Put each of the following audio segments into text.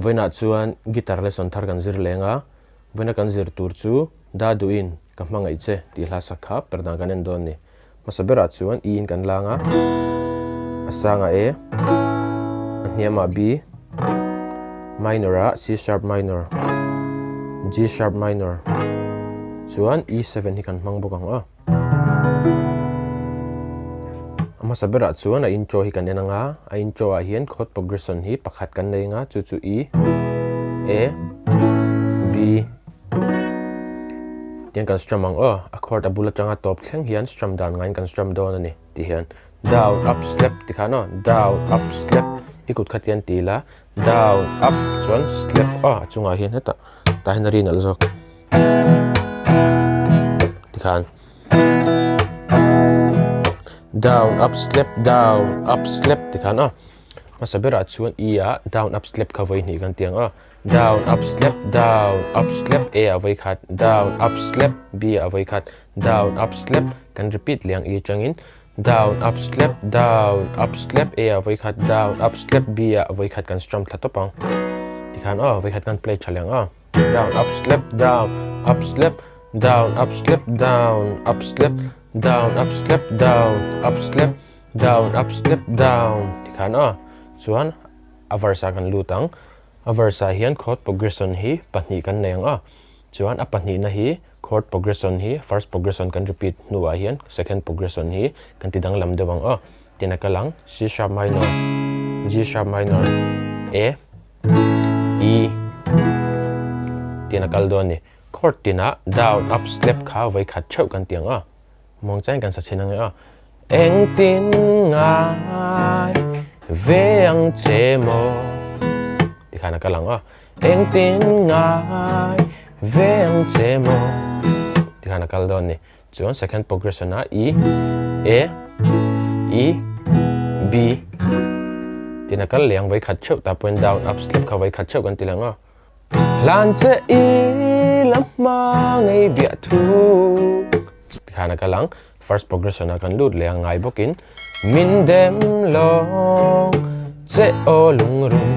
voina chuan guitar lesson thar kan zir lenga voina kan zir tur chu Daduhin ka hmangaih che ti hla sakha Perhdan kan en don ni masabera chuan E in kan langa asanga A ahniama B minor a C sharp minor G sharp minor chuan E7 hi kan hmang bawk ang a masabera chuan a intro hi kan enanga a intro a hian chord progression hi pakhat kan nei nga chu E A B tiang kan strum ang a chord a bula changa top thleng hian strum dan ngain kan strum don ani ti hian down up step ti khano down up step ikut khatian ti la down up chuan step chunga hian heta ta hin rin al jok ti khan down up step ti khan masabera chuan E a down up step ka voi ni kan tiang down up step A a voi khat down up step B a voi khat down up step kan repeat liang E changin down up step A a voi khat down up step B a voi khat kan strum thlatopang ti khan voi khat kan play chaliang down up step down up step down up step down up step down up step down up step down up step down ti khan chuan a versa kan lutang a versa hian chord progression hi pahnih kan nei ang chuan a pahnih na hi chord progression hi first progression kan repeat nuwa hian second progression hi kan tidang lam dewang tina kalang C sharp minor G sharp minor A E tina kal don ni chord tina down up step kha voi khat chau kan tiang mong chain kan sa chinang eng tin ngai veang che mo ti khana kalang eng tin ngai veang che mo ti khana kal don ni chuan second progression E A E B tina kal liang voi khat chau ta point down up step kha voi khat chau kan tilang lan che I lam hmangaih bia thu ti khana kalang first progression kan lut liang ngai bokin min dem long che o lung rum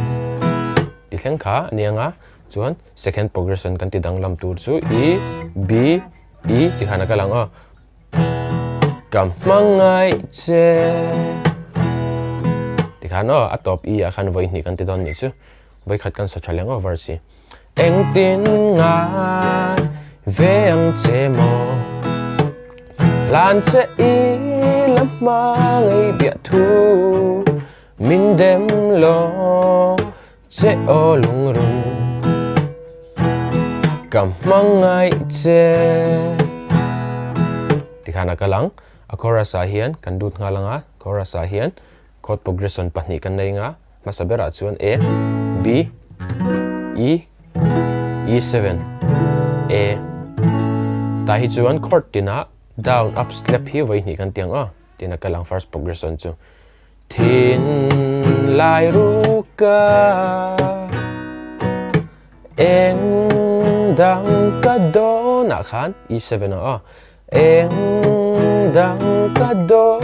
ti thleng kha nianga chuan second progression kan tidang lam tur chu E B E ti khana kalang kam hmangaih che ti khan a top E a khan voi ni kan ti don ni chu voi khat kan sa chaliang verse eng tin ngai veang che mo lan che I lam hmangaih bia thu min dem lo che o lung rum kam hmangaih che ti khana kalang a chorus a hian kan dut nga langa chorus a hian chord progression pahnih kan nei nga masabera chuan A B E E7 A ta hi chuan chord tina down up step hi voi ni kan tiang tina kalang first progression chu thin lai ru ka eng dang ka do na khan E7 eng dang ka do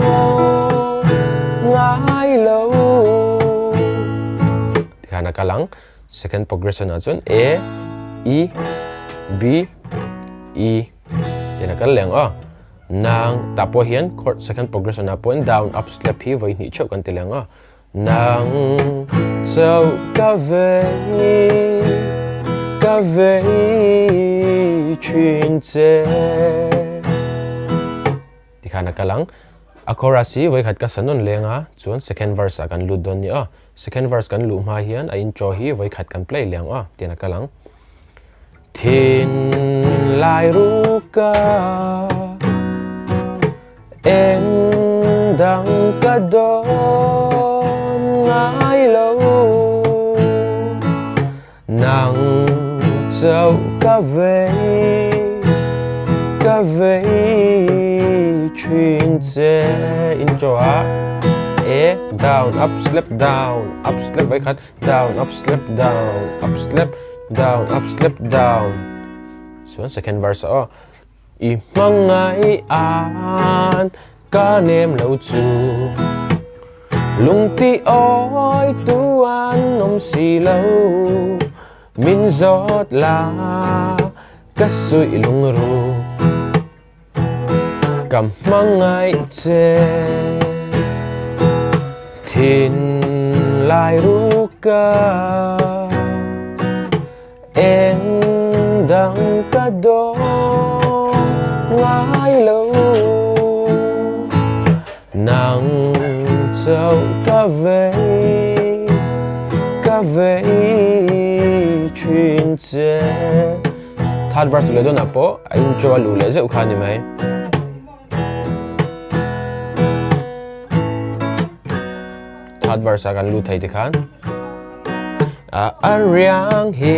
ngai lo tina kalang second progression chun A E B E tina kal leng nang tapo hian chord second progression na point down up step hi voi ni chau kan tileng nang chau ka vei chin che ti khana kalang a chorus hi voi khat ka sanon lenga chuan second verse kan lut don ni second verse kan lu ma hian a intro hi voi khat kan play leng tina kalang thin lai ru ka eng dang ka do ngai lo nang chau ka vei chin che intro A down up step voi khat down up step down step down chuan second verse I hmangaih an ka nem lo chu lung ti oi tuan om si lâu min giót la cắt sụi lung ru cầm hmangaih che thiên lai ru ca em đang ca đó ngái lâu nàng châu ca về chuyện chế thad verse le do na po anh cho lu le ze ukhani mai thad verse akan lu thei dikhan ariang hi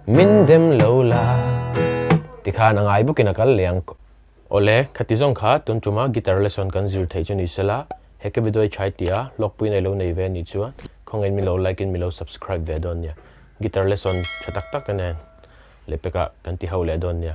min dem lo la tikhan angai bu kinakal leang ole khatizong kha tun tuma guitar lesson kan zir thei chuni sela heke video chai tia hlawkpui nei lo nei ve ni chuan khongen mi lo like in mi lo subscribe ve don nia guitar lesson chatak tak tanen lepeka kan ti ho le don nia